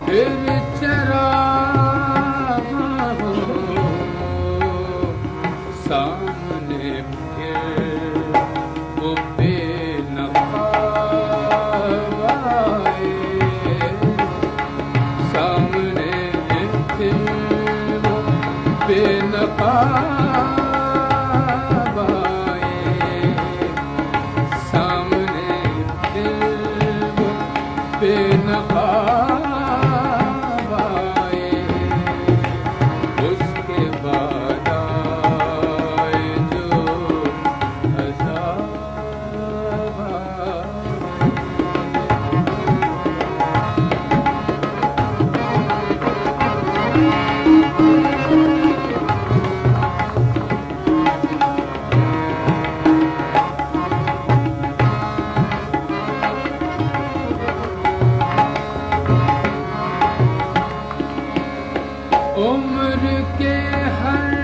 پھر چراغ ہو سامنے پھر وہ بے نقاب آئے سامنے پھر وہ بے نقاب آئے سامنے پھر وہ بے نقاب آئے اس کے بعد آئے جو عذاب عمر کے ہر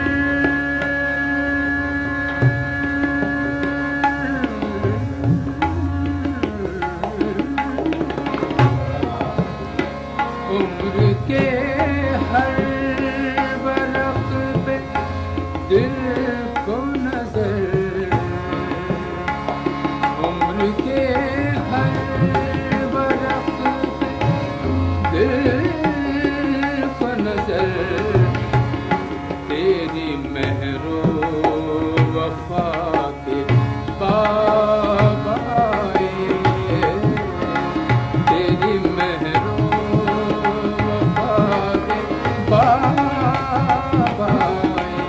عمر کے ہر برق پہ دل کو نظر عمر کے ہر برق پہ دل کو نظر تیری مہر و وفا کے باب آئے تیری مہر و وفا کے باب آئے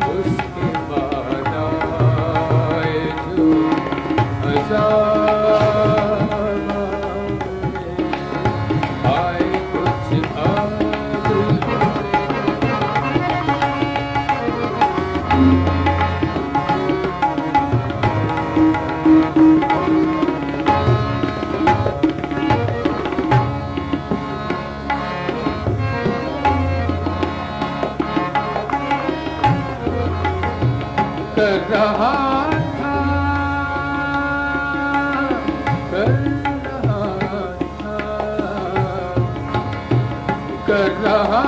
اس کے بعد آئے جو عذاب آئے کچھ کر رہا تھا کر رہا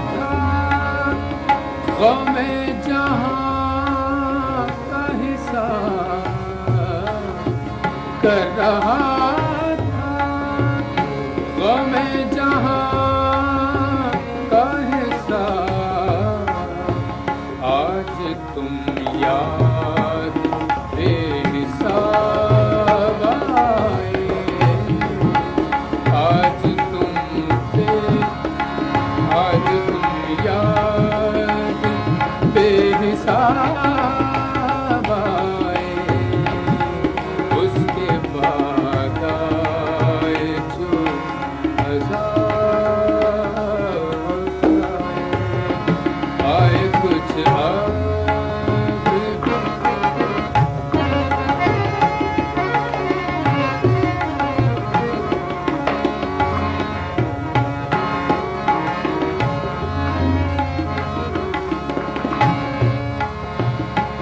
تھا غم جہاں کا حساب کر رہا تھا غم جہاں کا حساب آج تم یاد بے حساب آئے آج تم یاد بے حساب آئے اس کے بعد آئے جو عذاب آئے کچھ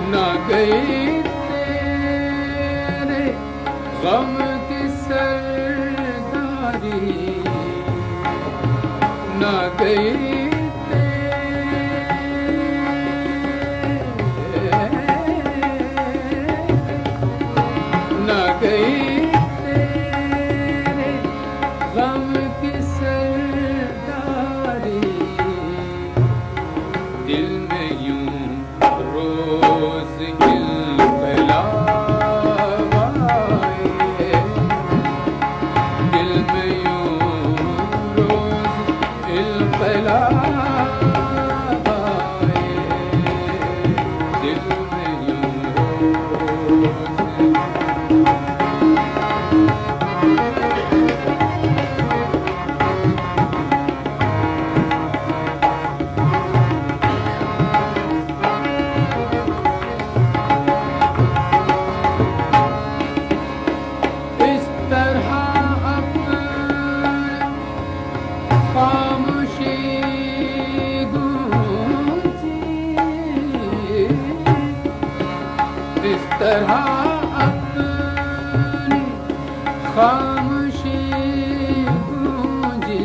نہ گئی تیرے غم کی سرداری نہ گئی نہ گئی تیرے غم کی سرداری دل میں یوں روز انقلاب آئے دل میں یوں روز انقلاب آئے دل میں یوں روز طرح اپنی خاموشی گونجی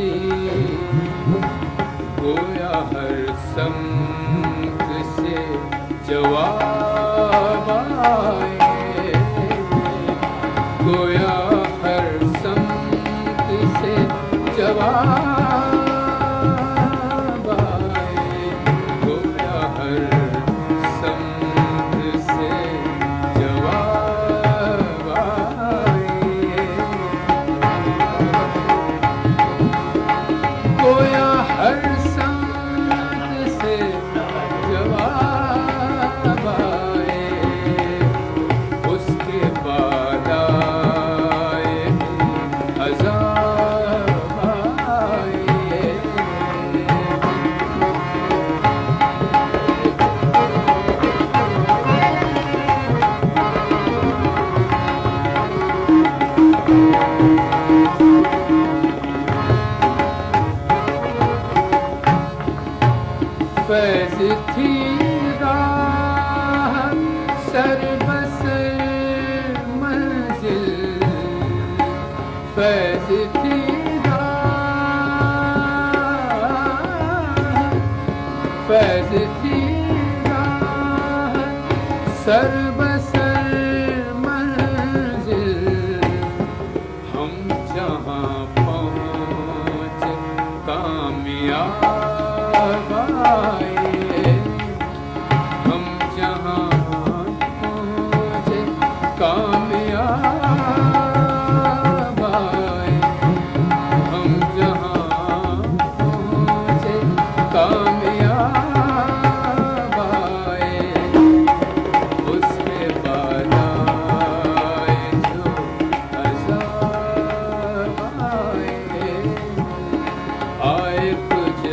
جواب آئے، گویا ہر سمت سے جواب آئے، گویا ہر سمت سے جواب آئے، گویا ہر سمت سے جواب آئے، اس کے بعد آئے عذاب آئے، فیض تھی راہ سر بسر منزل، فیض تھی راہ، فیض تھی راہ سر بسر منزل، ہم جہاں پہنچ کامیاب آئے، ہم جہاں پہنچے کامیاب آئے، ہم جہاں پہنچے کامیاب آئے، اس کے بعد آئے جو عذاب آئے، آئے کچھ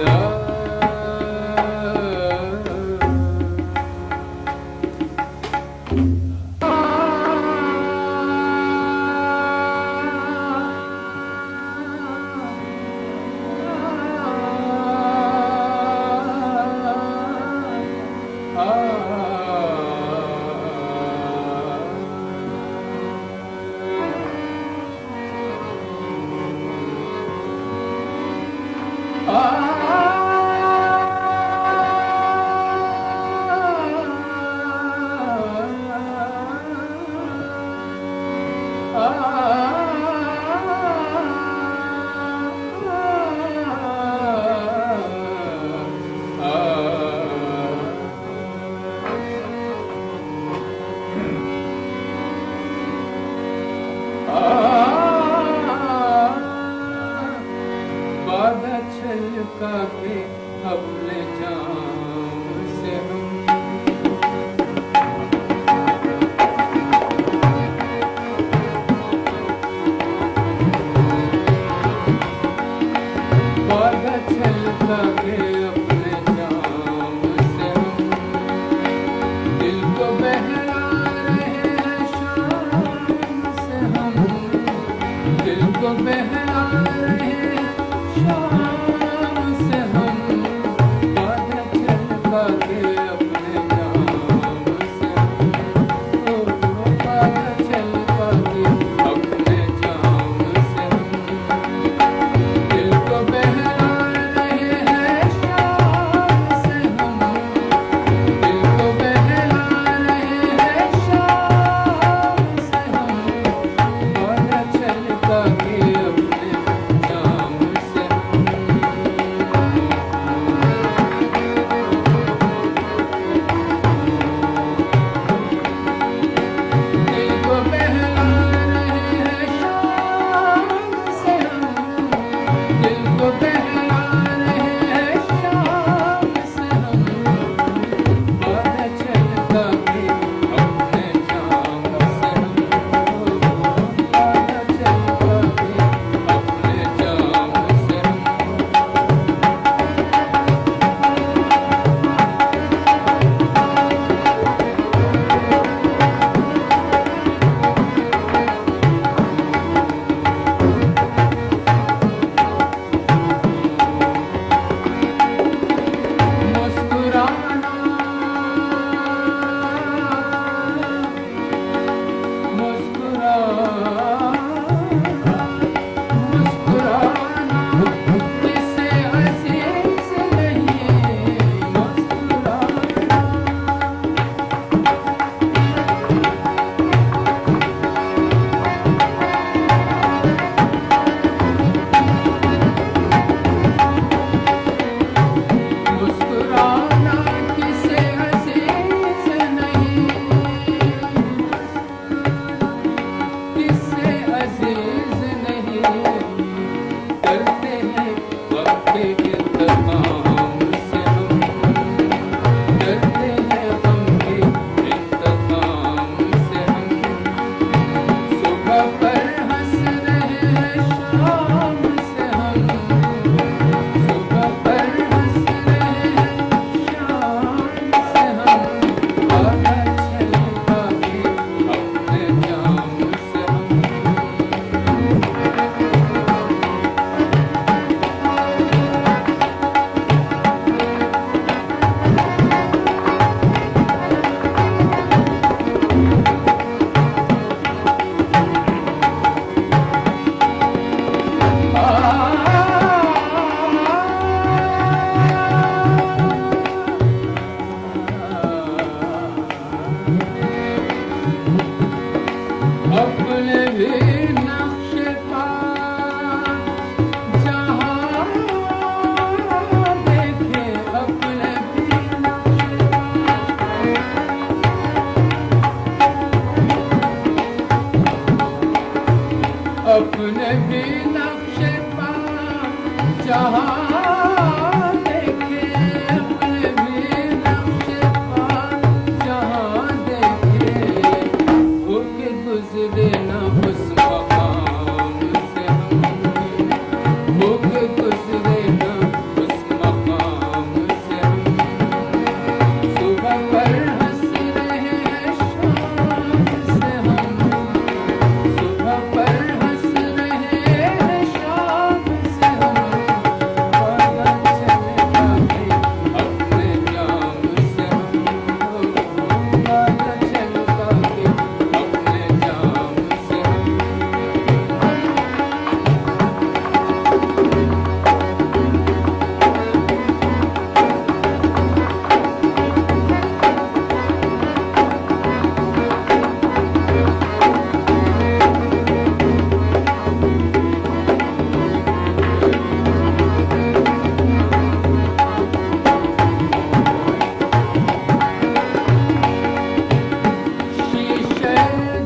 وعدہ چھلکا کے اپنے جام سے ہم وعدہ چھلکا کے اپنے جام سے ہم دل کو بہلا رہے ہیں شام سے ہم، دل کو بہلا رہے ہیں شام سے ہم، وعدہ چھلکا کے اپنے جام سے ہم، وعدہ چھلکا کے اپنے جام سے ہم، دل کو بہلا رہے ہیں شام سے ہم، دل کو بہلا رہے ہیں شام سے ہم، وعدہ چھلکا کے اپنے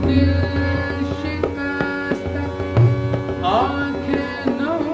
دل شکست آنکھیں نم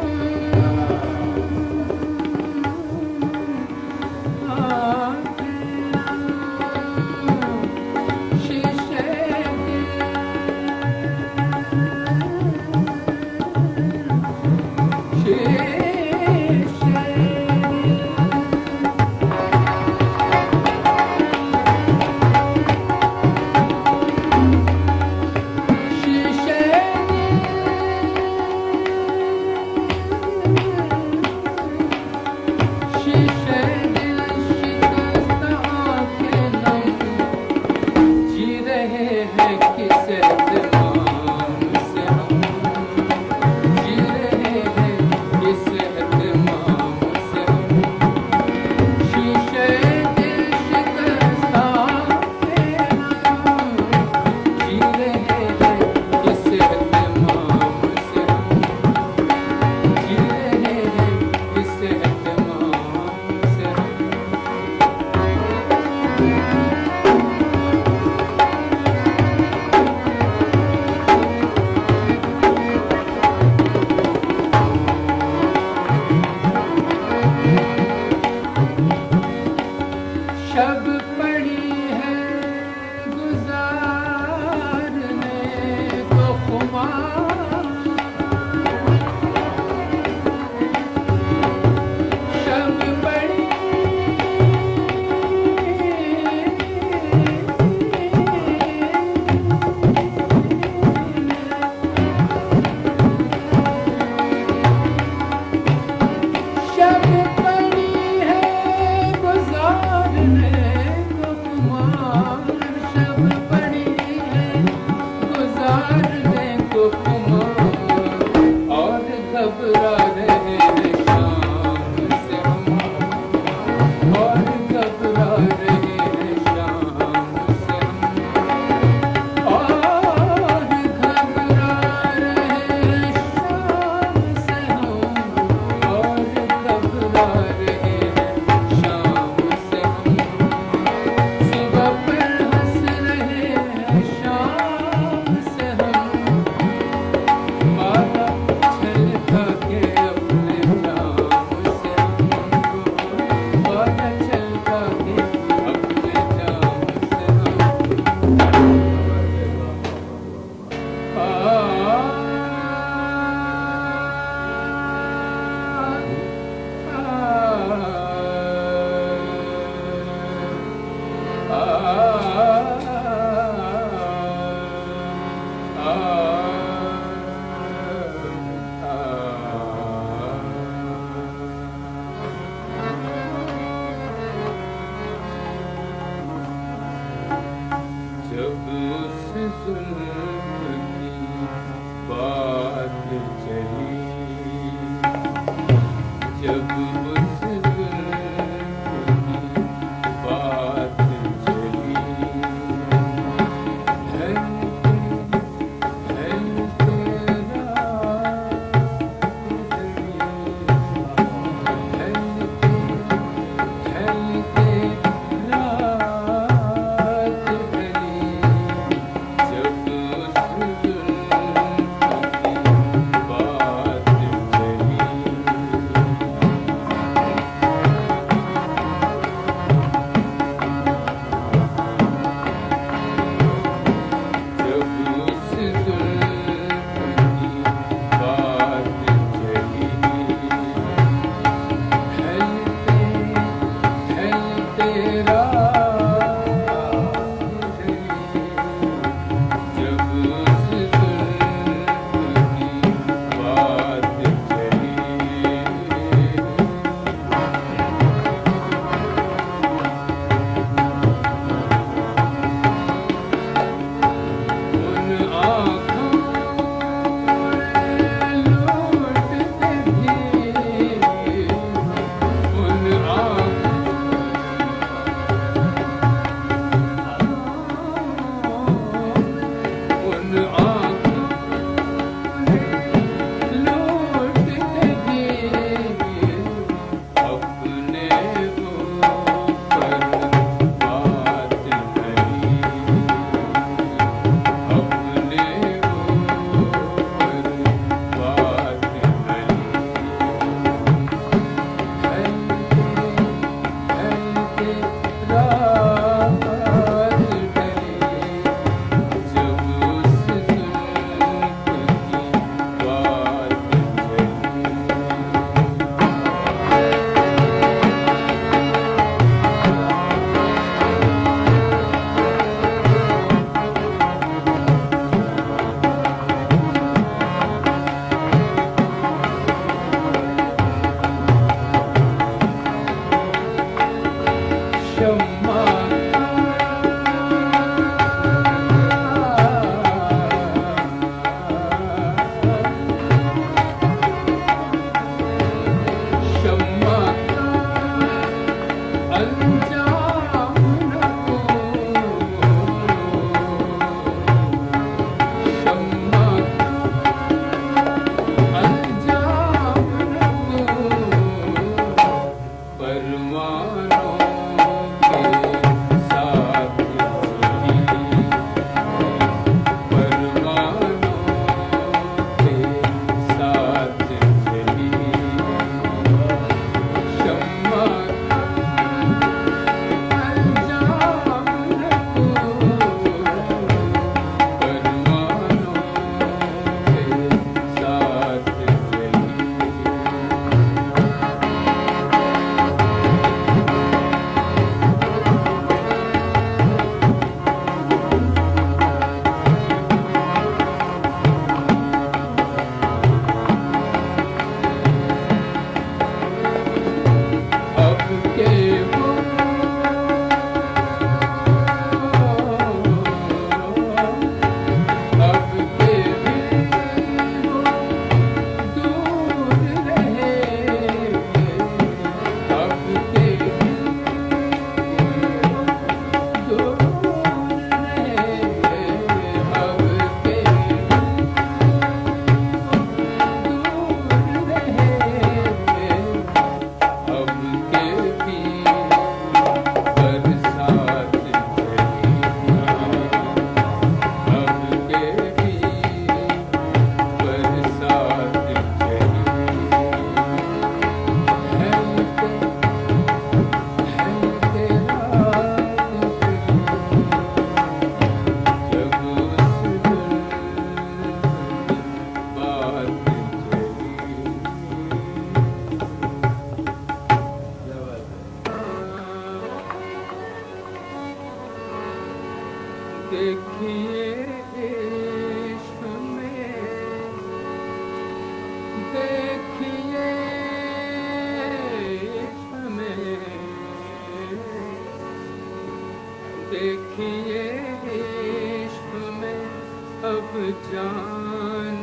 اب جان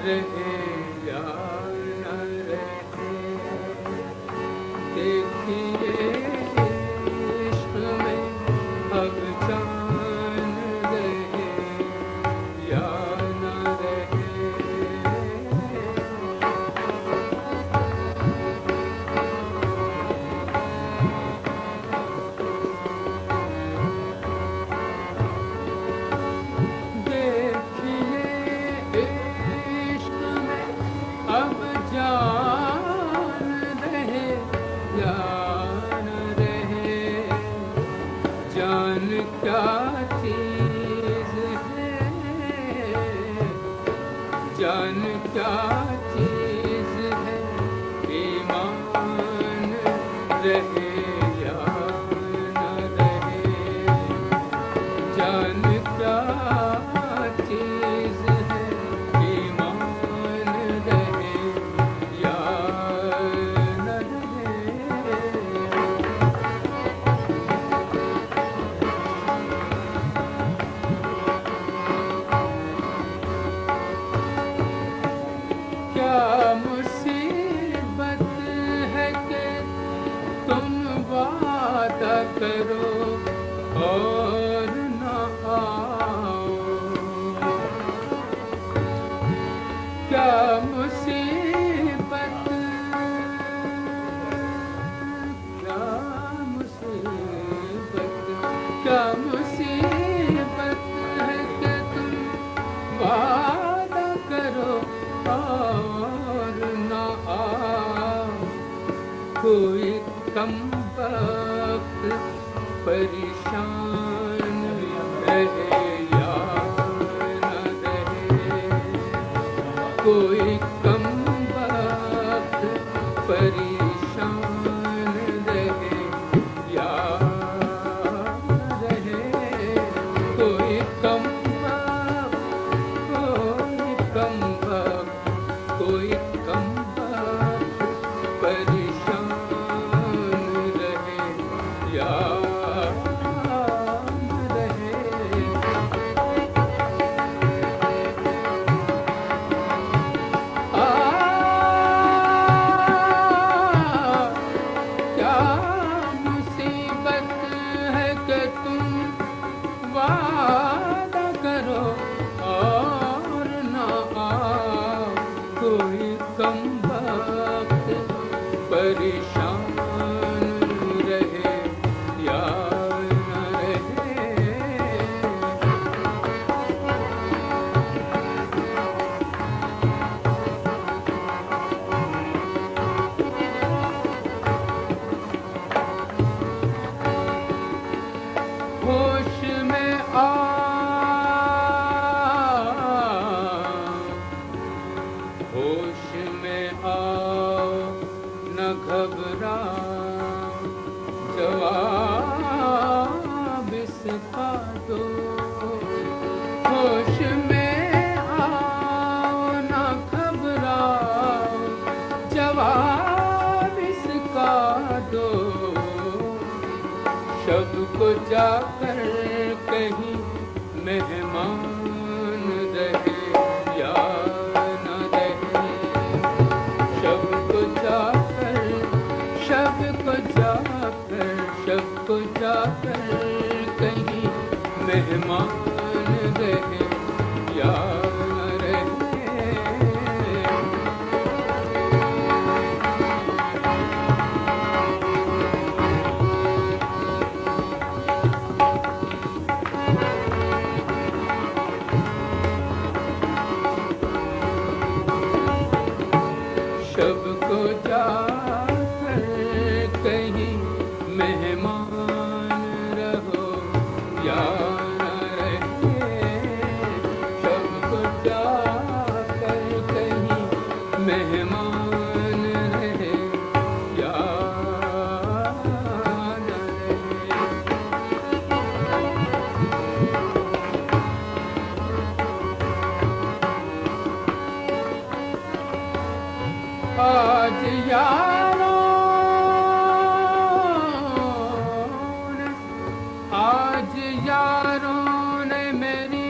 رہے یا نہ رہے، دیکھیے عشق میں اب جان رہے یا نہ رہے۔ جان کیا چیز ہے، جان کیا چیز ہے، ایمان رہے یا نہ رہے، جان کیا چیز ہے، ایمان رہے یا نہ رہے۔ کیا مصیبت ہے کہ تم وعدہ کرو اور نہ آؤ، کیا مصیبت، کیا مصیبت، کیا مصیبت ہے کہ تم وعدہ کرو اور نہ آؤ، کوئی کم وقت پریشان رہے یا نہ رہے، کوئی کم وقت پریشان رہے یا نہ رہے، کوئی کم وقت، کوئی کم وقت، کوئی کم وقت پریشان رہے یا نہ رہے۔ کیا مصیبت ہے کہ تم وعدہ کرو اور نہ آؤ، کوئی کم وقت پریشان رہے یا نہ رہے۔ ہوش میں ہوش میں آؤ نہ گھبراؤ، جواب اس کا دو، ہوش میں آؤ نہ گھبراؤ، جواب اس کا دو، شب کو جا کر کہیں مہمان رہے یا نہ رہے، شب کو جا کر، شب کو جا کر، شب کو جا کر کہیں مہمان رہے یا نہ رہے۔ شب کو جا کر کہیں مہمان رہو یا نہ رہے، شب کو جا کر کہیں مہمان رہے یا نہ رہے۔ آج یاروں نے، آج یاروں نے میری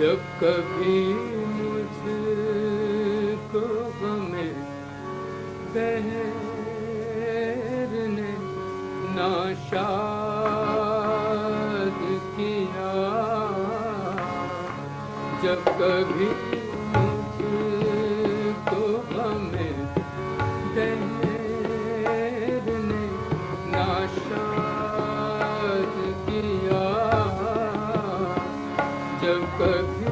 جب کبھی مجھ کو غم دہر نے ناشاد کیا، جب کبھی مجھ کو غم دہر نے ناشاد کیا، جب کبھی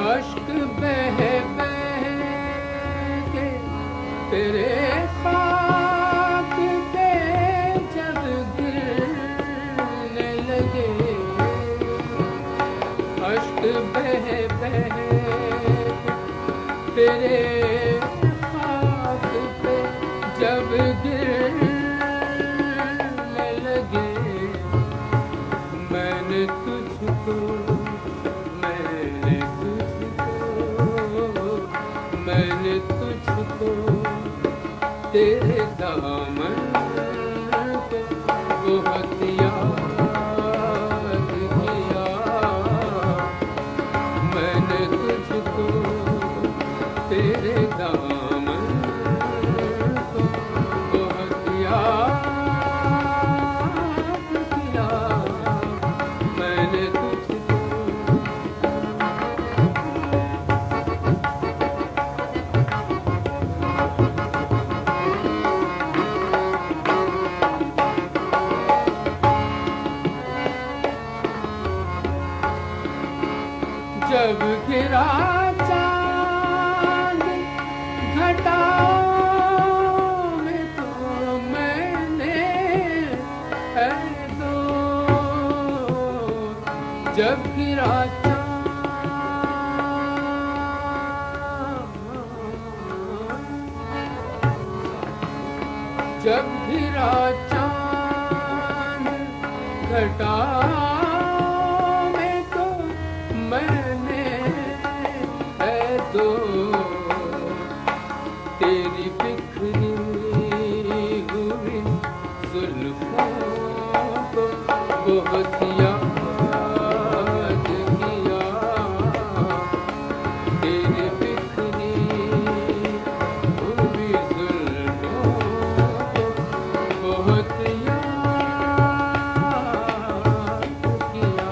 اشک بہہ بہہ کے تیرے خاک پہ جب گرنے لگے، اشک بہہ بہہ تیرے خاک پہ جب گرنے لگے، میں نے تجھ کو تیرے دامن کو بہت یاد کیا، میں نے تجھ کو تیرے دامن کو بہت یاد کیا، میں نے تجھ کو جب گرا چاند گھٹاؤں میں تو میں نے اے دوست، جب گرا جب گرا چاند گھٹاؤں میں تو میں تیری بکھری ہوئی زلفوں کو بہت یاد کیا، تیری بکھری ہوئی زلفوں کو بہت یاد کیا،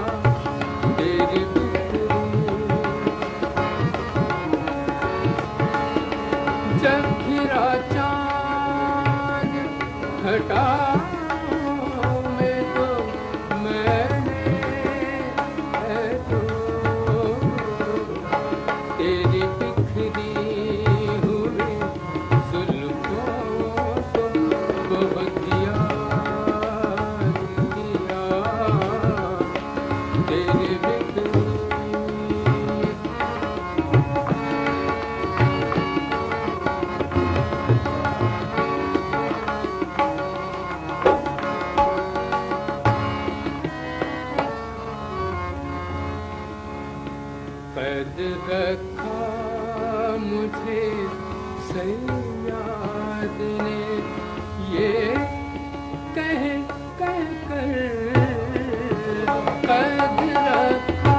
تیری جب گرا چاند گھٹاؤں میں تو میں نے تیری بکھری ہوئی زلفوں کو بہت یاد کیا، تیری بکھری قید رکھا مجھے سیاح نے یہ کہہ کہہ کر قد رکھا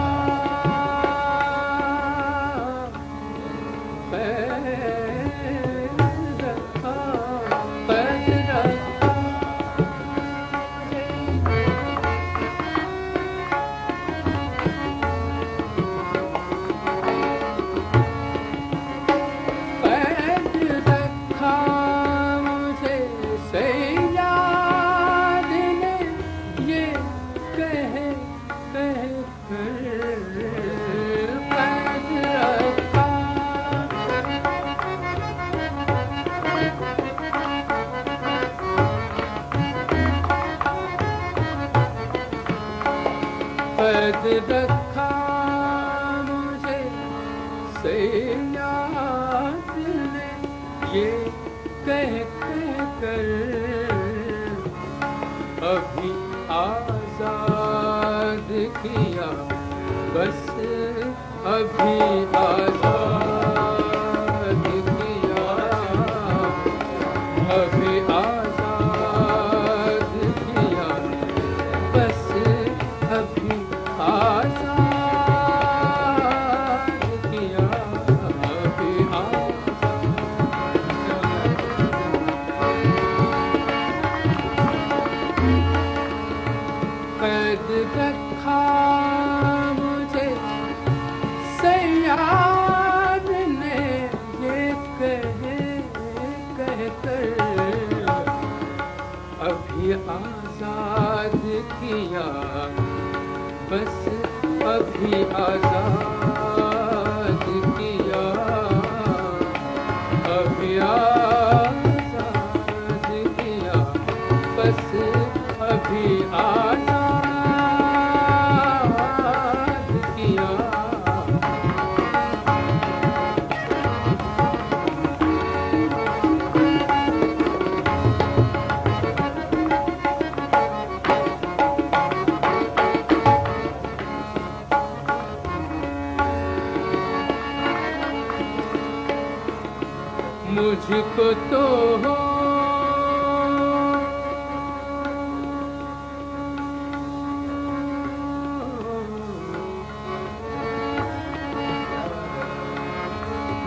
قد رکھا مجھے سیاد نے یہ کہہ کہہ کر ابھی آزاد کیا بس ابھی آزاد کیا ابھی آزاد کیا بس ابھی آزاد کیا ابھی قد رکھا مجھے سیاد نے یہ کہہ کہہ کر ابھی آزاد کیا بس ابھی آزاد کیا ابھی آزاد کیا بس ابھی آزاد کیا مجھ کو تو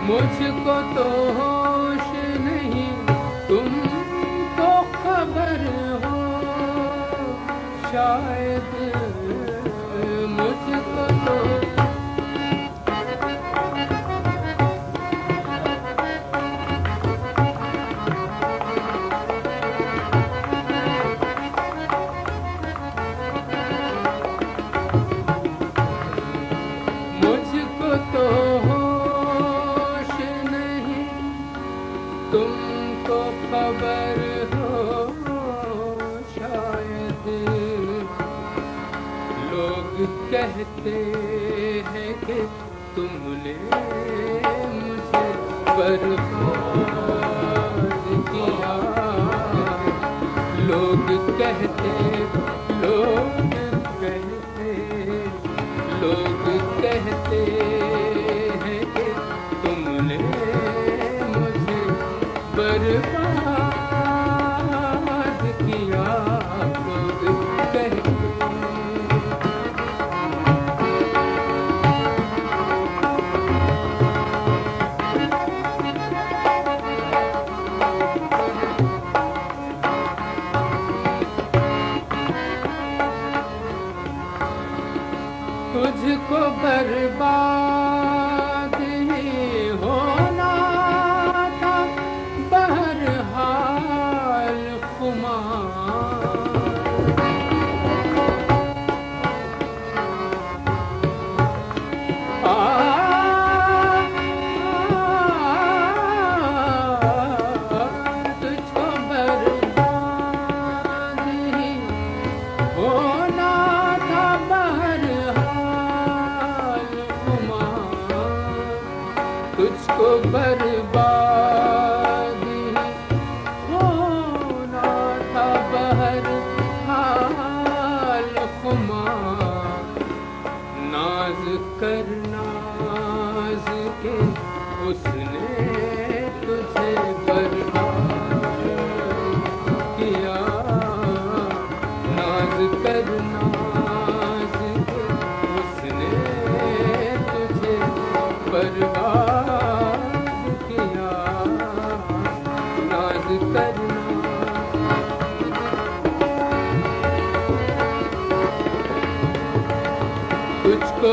مجھ کو تو ہوش نہیں تم کو خبر ہو شاید مجھ کو تو تم کو خبر ہو شاید لوگ کہتے ہیں کہ تم نے مجھے برباد کیا لوگ کہتے ہیں کہ تم نے مجھے برباد کیا لوگ کہتے تجھ کو برباد ہی ہونا تھا بہرحال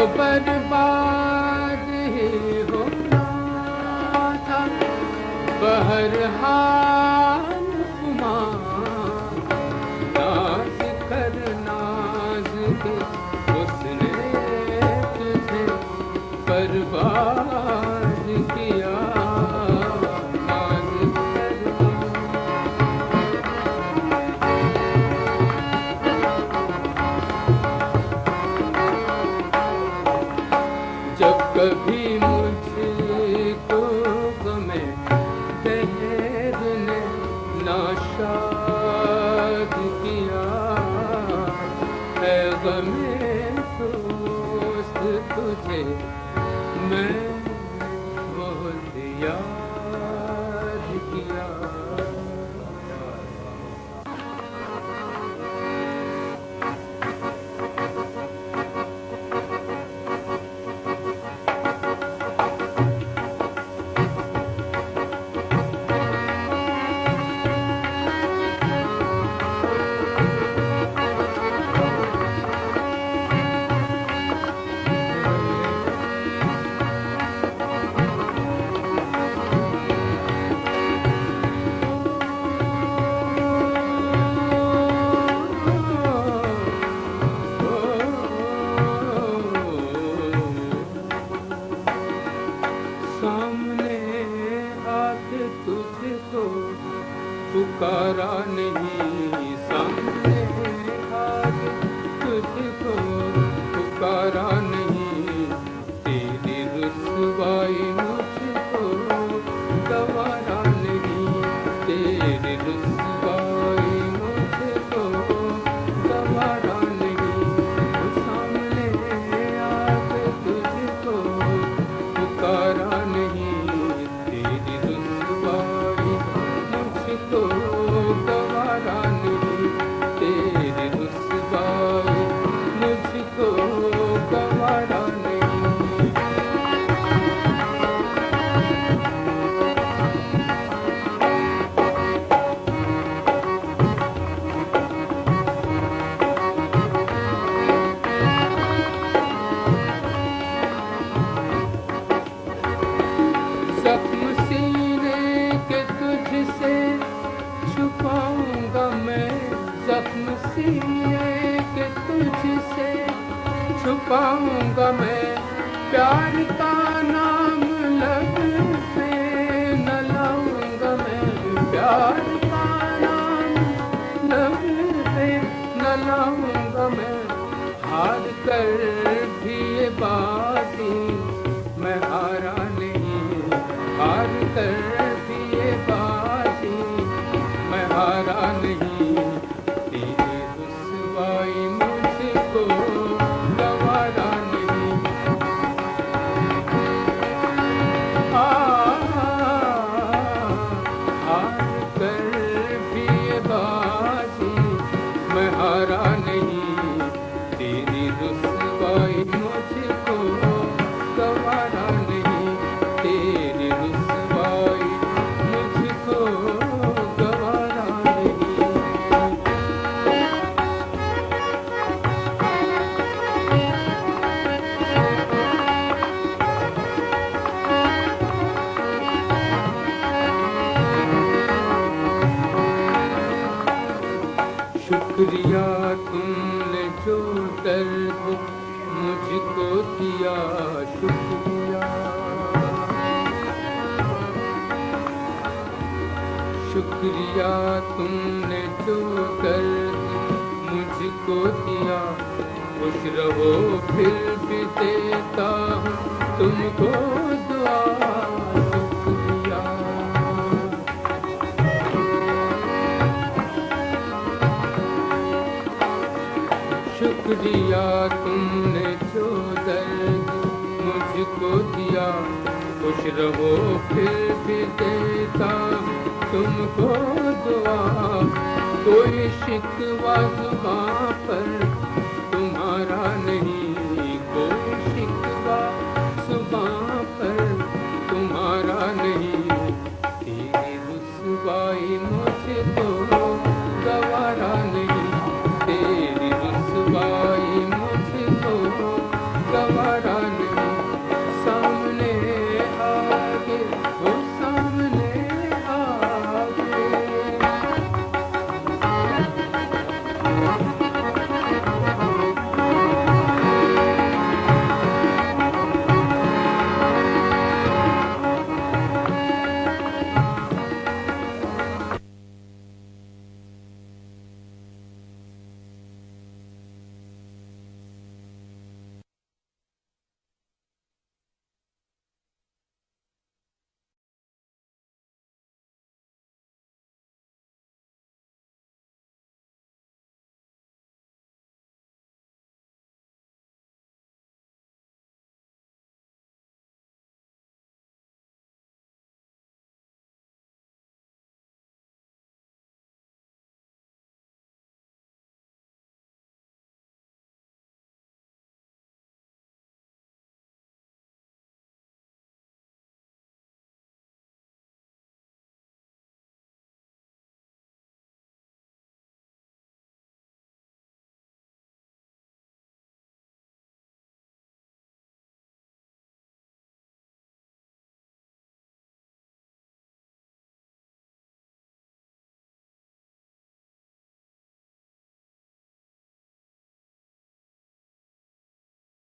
برباد ہی ہونا تھا بہرحال خمار ناز کر ناز کے اس نے تجھے برباد کیا ناز کر جب کبھی مجھ کو غم دہر نے ناشاد کیا ہے غم دوست تجھے میں بہت یاد کیا سامنے آ کے تجھ کو پکارا نہیں سامنے آ کے تجھ کو پکارا نہیں تیری رسوائی مجھ کو گوارا نہیں تیری رسوائی مجھ کو گوارا نہیں سامنے آ کے تجھ کو پکارا نہیں تیری رسوائی مجھ کو گوارا نہیں تیری رسوائی مجھ کو گوارا نہیں زخم سینے کے تجھ سے چھپاؤں گا میں زخم سینے کے تجھ سے چھپاؤں گا میں پیار کا نام لب پہ نہ لاؤں گا میں پیار کا نام لب پہ نہ لاؤں گا میں ہار کر بھی یہ بازی میں ہارا نہیں ہار کر بھی یہ بازی میں ہارا نہیں تیری رسوائی مجھ کو گوارا نہیں ہار کر بھی یہ بازی میں ہارا نہیں تیری رسوائی مجھ کو گوارا نہیں تیری رسوائی مجھ کو گوارا نہیں شکریہ تم نے جو درد مجھ کو دیا شکریہ شکریہ تم نے جو درد مجھ کو دیا خوش رہو پھر بھی دیتا ہوں تم کو دعا شکریہ شکریہ تم نے جو درد مجھ کو دیا خوش رہو پھر بھی دیتا تم کو دعا کوئی شکوہ زباں پر تمہارا نہیں